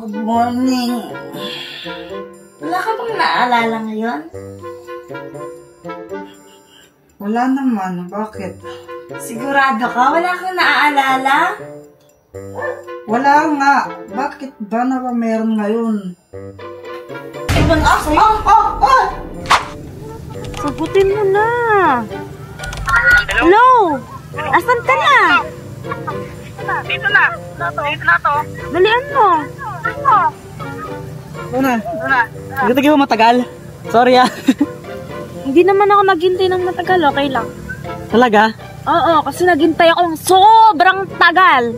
Good morning. Wala ka bang naalala ngayon? Wala naman. Bakit? Sigurado ka? Wala kang naaalala? Wala nga. Bakit ba na ba meron ngayon? Ibon ako? Sagutin mo na. Hello? Asan ka na? Dito na to. Dalian mo. Una. Dito kayo matagal. Sorry ah. Hindi naman ako naghintay ng matagal. Okay lang. Talaga? Oo, kasi naghintay ako ng sobrang tagal.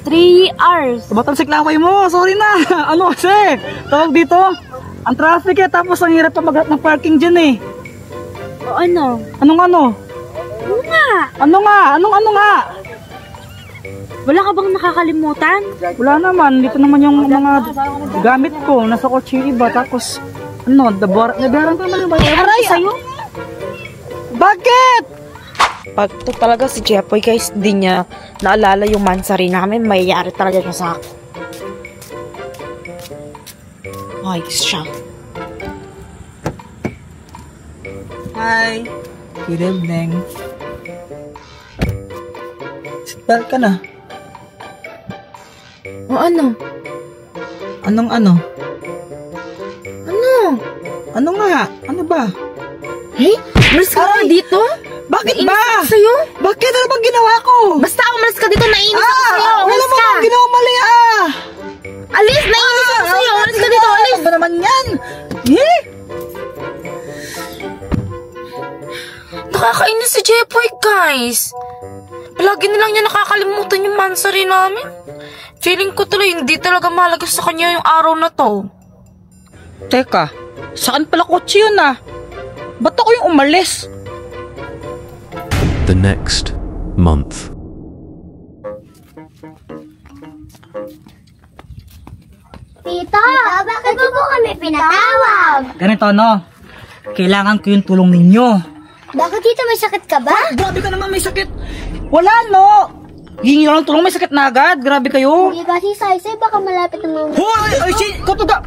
3 hours. Tumatalsik lang kayo mo. Sorry na. Ano kasi? Tawag dito. Ang traffic eh. Tapos ang hirap pa maghanap ng parking dyan eh. O ano? Anong ano? Ano nga? Ano nga? Anong ano nga? Wala ka bang nakakalimutan? Wala naman. Dito naman yung mga gamit ko. Nasa kotse yung iba. Tapos, ano, nabayaran ko naman yung bayaran. Aray, sa'yo? Bakit? Pag to talaga si Jepoy guys, di niya naalala yung mansari namin, mayayari talaga siya sa akin. Ay, siya. Hi. Good evening. Seatbelt ka na. O ano? Anong ano? Ano? Ano nga? Ano ba? Hey? Malis ka na dito? Bakit Nainis ba? ako sa'yo? Bakit? Ano bang ginawa ko? Basta umalis ka dito, nainis ako sa'yo. Wala Umalis mo ka. bang ginawa mali ah! Alis, nainis ako sa'yo. Umalis ka dito, alis. Ano ba naman yan? Eh? Nakakainis si Jepoy guys. Palagi na lang niya nakakalimutan yung mansari namin. Feeling ko tuloy hindi talaga mahalaga sa kanya yung araw na to. Teka, saan pala kotse yun ah? Ba't ako yung umalis? The next month. Tito, bakit mo po kami pinatawag? Ganito no, kailangan ko yung tulong ninyo. Bakit tito, may sakit ka ba? Grabe ka naman, may sakit. Wala no. Hingi lang ng tulong, may sakit na agad. Grabe kayo. Hindi kasi Saysay, baka malapit ng mga... Hoy! Ay, kutuga!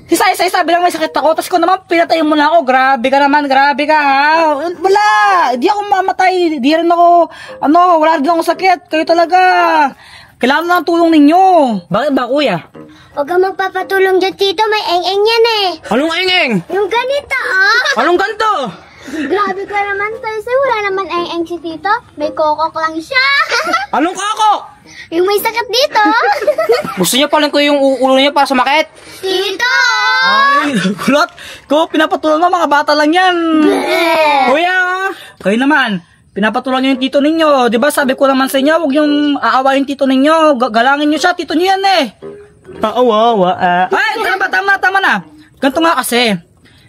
Si Sai sabi lang may sakit ako, tapos ko naman pinatayin mo na ako. Grabe ka naman, grabe ka ha. Wala, di ako mamatay. Di rin ako, wala rin akong sakit. Kayo talaga. Kailangan na ng tulong ninyo. Bakit ba kuya? Huwag kang magpapatulong dyan, tito. May eng-eng yan eh. Anong engeng? Yung ganito, oh. Anong ganito? Grabe ka naman, Saysay. Wala naman eng-eng si tito. May kokok lang siya. Anong kako? Yung may sakit dito. Gusto niya palang ko yung ulo niya para sumakit? Tito! Ay, kulot. Ko, pinapatulong mo, mga bata lang yan. Kuya, kayo naman. Pinapatulan niyo yung tito ninyo. Diba sabi ko naman sa inyo, huwag yung aawayin tito ninyo. Galangin niyo siya, tito niyo yan eh. Paawawa. Ay, tama na. Ganito nga kasi.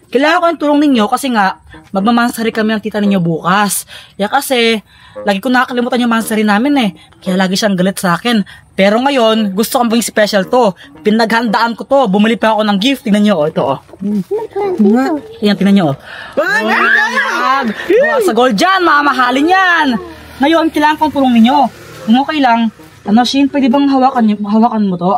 Kailangan ko yung tulong ninyo kasi nga, magmamansari kami ng tita ninyo bukas. Kaya kasi, lagi ko nakakalimutan yung mansari namin eh. Kaya lagi siyang galit sa akin. Pero ngayon, gusto kong maging special to. Pinaghandaan ko to. Bumili pa ako ng gift. Tingnan nyo, ito oh. Yan, tingnan nyo oh. Sa gold dyan, mamahalin yan. Ngayon, kailangan kong tulong ninyo. Kung okay lang, Shin, pwede bang hawakan mo to?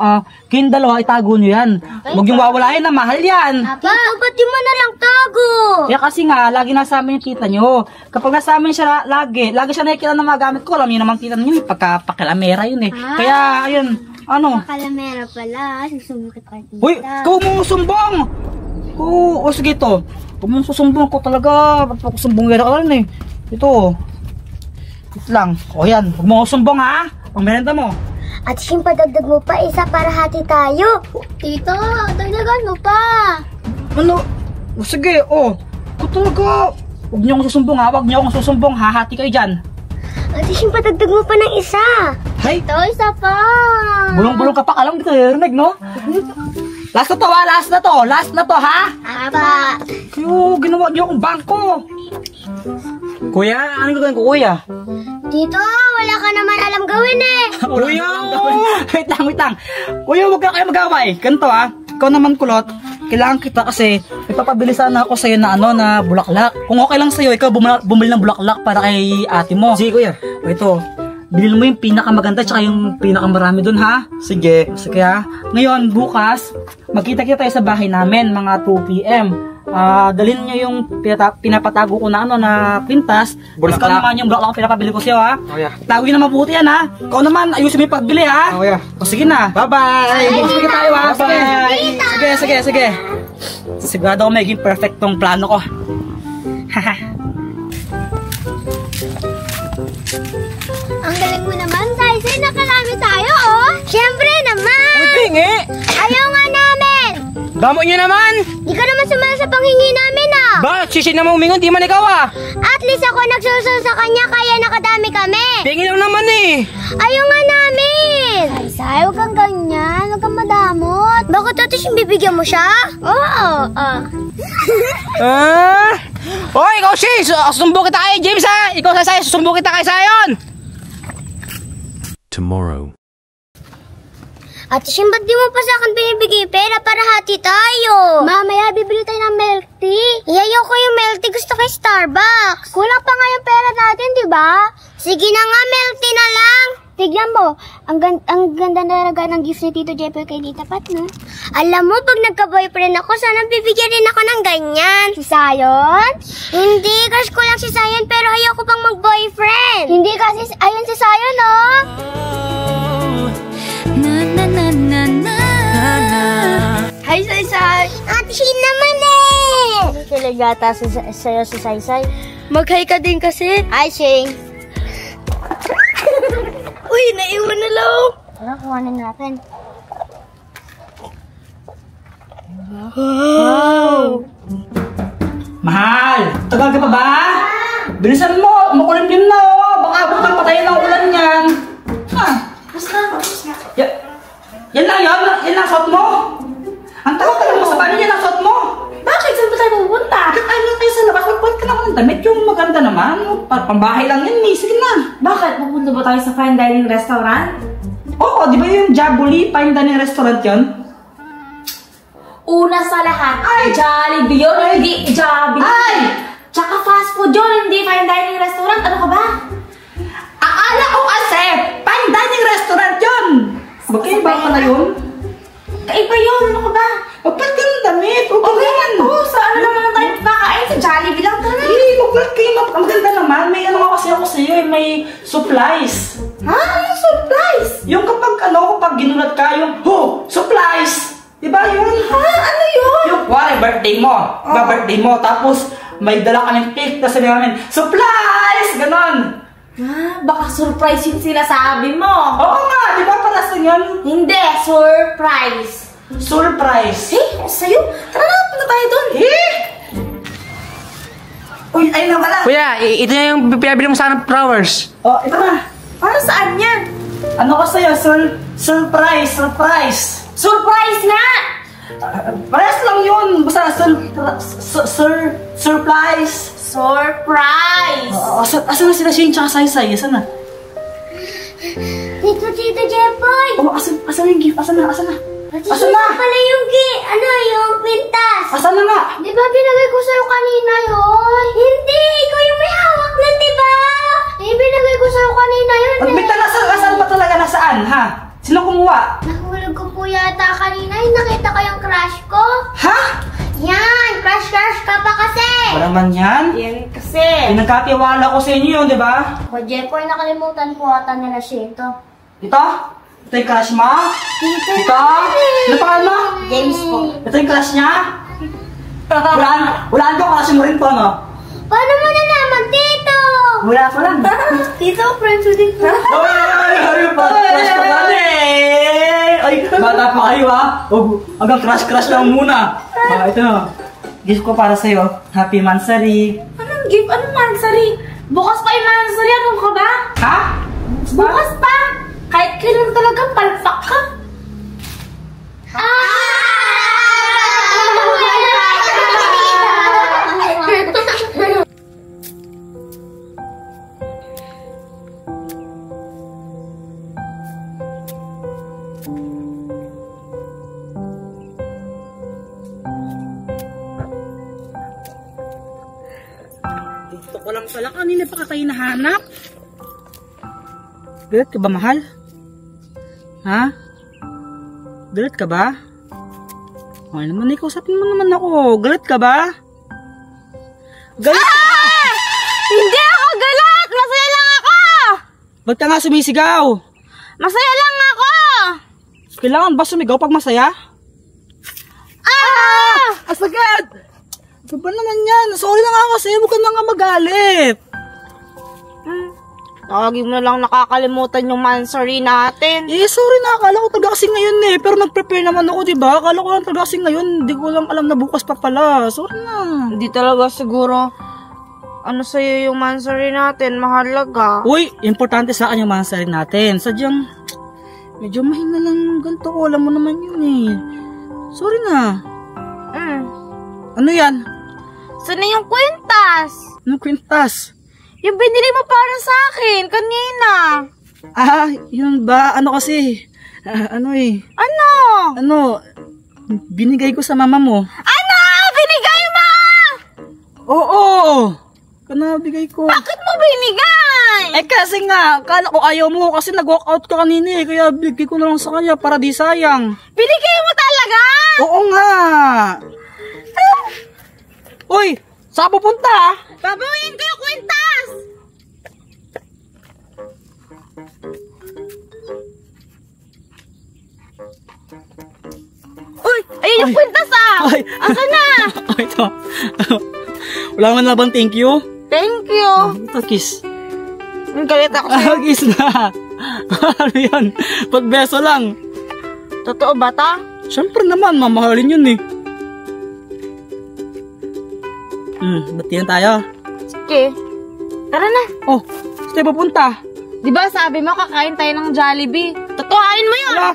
Kayong dalawa, itago nyo yan. Huwag yung wawalain na, mahal yan. Tito, ba't di mo na lang tago? Kaya kasi nga, lagi nasa amin yung tita nyo. Kapag nasa amin siya lagi siya nakikita ng mga gamit ko. Alam niyo naman tita nyo, pagka-pakilamera yun eh. Kaya, ayun, Kalamera pala, susumukit ka tita. Uy, ikaw mo sumbong! O sige to. Huwag mo susumbong ko talaga. Ba't ako sumbong yan ka rin eh. Ito. Ito lang. O yan, huwag mo sumbong ha. Ang merenda mo. At Shin, padagdag mo pa isa para hati tayo. Tito, dagdagan mo pa. Ano? O sige, Ito talaga. Huwag niyo akong susumbong ha. Huwag niyo akong susumbong ha. Hati kayo dyan. At Shin, padagdag mo pa ng isa. Hay! Ito, isa pa. Bulong-bulong ka pa ka lang. Di ka narinig, no? Last na to ha. Last na to ha. Apa. Yo, ginawa niyo akong bangko. Kuya, anong gagawin ko, kuya? Tito, wala ka naman alam gawin eh. Kuya! Wait lang. Kuya, huwag na kayo mag-away. Ganito ikaw naman kulot. Kailangan kita kasi ipapabilisan na ako sa'yo na na bulaklak. Kung okay lang sa'yo, ikaw bumili ng bulaklak para kay ate mo. Sige kuya. O ito, bilhin mo yung pinakamaganda tsaka yung pinakamarami dun, ha? Sige. Sige, ha? Ngayon, bukas, magkita-kita tayo sa bahay namin, mga 2 p.m. Dalhin nyo yung pinapatago ko na na pintas. Tapos ikaw naman yung bulaklak ang pinapabili ko sa'yo, ha? Oh, yeah. Tawagin na mabuti yan, ha? Ikaw naman, ayusin mo yung pagbili, ha? Oh, yeah. O, sige na. Bye-bye! Sige tayo, ha? Bye-bye! Sige. Sigurado ko magiging perfect tong plano ko. Haha. Ang galing mo naman, Saysay. Nakalami tayo, oh. Siyempre naman. Pingi! Ayaw nga namin. Damo nyo naman! Di ka naman sumala sa panghingi namin, ah. Ba, sisi naman umingon, di man ikaw ah! At least ako nagsusul sa kanya, kaya nakadami kami. Pingi lang naman eh! Ayaw nga namin. Saysay, huwag kang ganyan. Huwag kang madamot. Bakit atis yung bibigyan mo siya? Oo, Hoy, ikaw sis! Susumbo kita kay James ha! Ikaw Saysay, susumbo kita kay Sayon! Tomorrow. Ate Shin, ba't di mo pa sa akin binibigay pera para hati tayo? Mamaya, bibili tayo ng milk tea. Iyayaw ko yung milk tea, gusto kay Starbucks. Kulang pa nga yung pera natin, di ba? Sige na nga, milk tea na lang. Tignan mo, ang ganda na ng gift ni Tito Jepoy kay Tita Pat, no? Alam mo, pag nagka-boyfriend ako, sana bibigyan rin ako ng ganyan. Si Sayon? Hindi, crush ko lang si Sayon, pero ayoko pang mag-boyfriend. Hindi kasi, ayun si Sayon, no? Hi, Saysay! Ate Shin naman eh! Talaga sa'yo si Saysay. Mag-hi ka din kasi. Hi, Shing. Uy, naiwan na lang. Tara, kuhanin natin. Wow! Mahal! Tagal ka pa ba? Bilisan mo! Makulimlim na oh! Baka butang patayin ng ulan yan. Ha? Basta. Yan lang yun? Yan lang suot mo? Ang tagal mo sa bahay, yan lang suot mo? Bakit? Saan ba tayo pupunta? Ano tayo sa labas? Magpulit ka naman ng damit. Yung maganda naman. Pambahay lang yan eh. Sige na. Bakit? Pupunta ba tayo sa fine dining restaurant? Oo, di ba yung Jabuli Fine Dining Restaurant yun? Una sa lahat, Jollibee yun, hindi Jollibee. Ay! Tsaka fast food yun, hindi fine dining restaurant. Ano ka ba? Akala ko kasi, fine dining restaurant yun! Magkaiba ka na yun? Kaiba yun, ano ka ba? Ba't ka ng damit? Okay yan po, sa ano naman tayo kakain? Sa Jollibee lang talaga. Eh, ba't kayo maganda naman? May ano nga kasi ako sa'yo eh, may supplies. Ha? Anong supplies? Yung kapag ginulat ka, yung, supplies! Diba yun? Ha? Ano yun? Yung, birthday mo. Birthday mo. Tapos, may dala ka ng cake, tapos sabi namin, supplies! Ganon. Baka surprise yung sinasabi mo. Oo nga, di ba para sa yun? Hindi, surprise. Surprise. Sa'yo? Tara na, punta tayo dun. Uy, ayun na pala. Kuya, ito na yung pinabili mo sana flowers. Oh, ito na. Para saan yan? Ano ko sa'yo? Surprise. Surprise nga! Parehas lang yun. Basta, surprise. Surprise! Asan na sila Shane tsaka Saysay? Asan na? Tito Jepoy! Oh, asan yung gift? Asan na? Asan na? Pala yung yung pintas. Asan na nga? Di ba binagay ko sa'yo kanina yun? Hindi! Ikaw yung may hawak na, di ba? Binagay ko sa'yo kanina yun eh. Magbigta nasaan ba talaga? Nasaan, ha? Sino kumuha? Nahulog ko po yata kanina. Nakita ko yung crush ko. Ha? Yan! Crush ka pa kasi! Wala man yan. Yan kasi. Pinagkatiwala ko sa inyo yun, di ba? O Jepoy, nakalimutan ko ata nila siya ito. Ito? Ito yung crush mo? Ito? Ano pangalan mo? James po. Ito yung crush niya? Walaan ko, crush mo rin po, no? Paano mo nalaman, Tito? Wala ko lang. Tito, friends with it. Ay, crush ka pa rin! Ay, bata pa kayo ha? Hanggang crush lang muna. Ito na. Gift ko para sa'yo. Happy Mansari. Anong gift? Anong mansari? Bukas pa yung mansari. Anong ka ba? Ha? Bukas pa? Kahit kailan talaga palpak ka? Dito ko lang pala. Kanina pa ka tayo nahanap. Galit ka ba, mahal? Ha? Galit ka ba? Ay naman, ikausapin mo naman ako. Galit ka ba? Galit ka ba? Hindi ako galit! Masaya lang ako! Ba't ka nga sumisigaw? Masaya lang ako! Kailangan ba sumigaw pag masaya? Asagad! Ano ba naman yan? Sorry na nga kasi, huwag ka na nga magalit. Tawagin mo na lang nakakalimutan yung mansari natin. Eh, sorry na, akala ko talaga kasi ngayon eh. Pero nag-prepare naman ako, diba? Akala ko lang talaga kasi ngayon, hindi ko lang alam na bukas pa pala. Sorry na. Hindi talaga siguro ano sa'yo yung mansari natin, mahalaga. Uy, importante sa akin yung mansari natin. Sadyang, medyo mahina lang ganito ko. Alam mo naman yun eh. Sorry na. Ano yan? Sana yung kwintas? Anong kwintas? Yung binili mo para sa akin kanina. Yun ba? Ano kasi? Ano eh? Ano? Ano? Binigay ko sa mama mo. Ano? Binigay mo? Oo! Bigay ko. Bakit mo binigay? Eh kasi nga, akala ko ayaw mo kasi nag-walk out ka kanina eh. Kaya bigay ko na lang sa kanya para di sayang. Binigay mo talaga? Oo nga! Uy! Saan pupunta? Babawiin ko yung kwintas! Uy! Ayun yung kwintas Ay! Asa na? Ay, ito. Wala man na bang thank you? Thank you! Ito, kiss. Ang galit ako sa'yo. Kiss na! Ano yan? Pagbeso lang. Totoo ba ta? Siyempre naman, mamahalin yun eh. Batihan tayo. Sige. Tara na. Oh, saan pupunta? Di ba sabi mo kakain tayo ng Jollibee? Totoohain mo yun! Wala.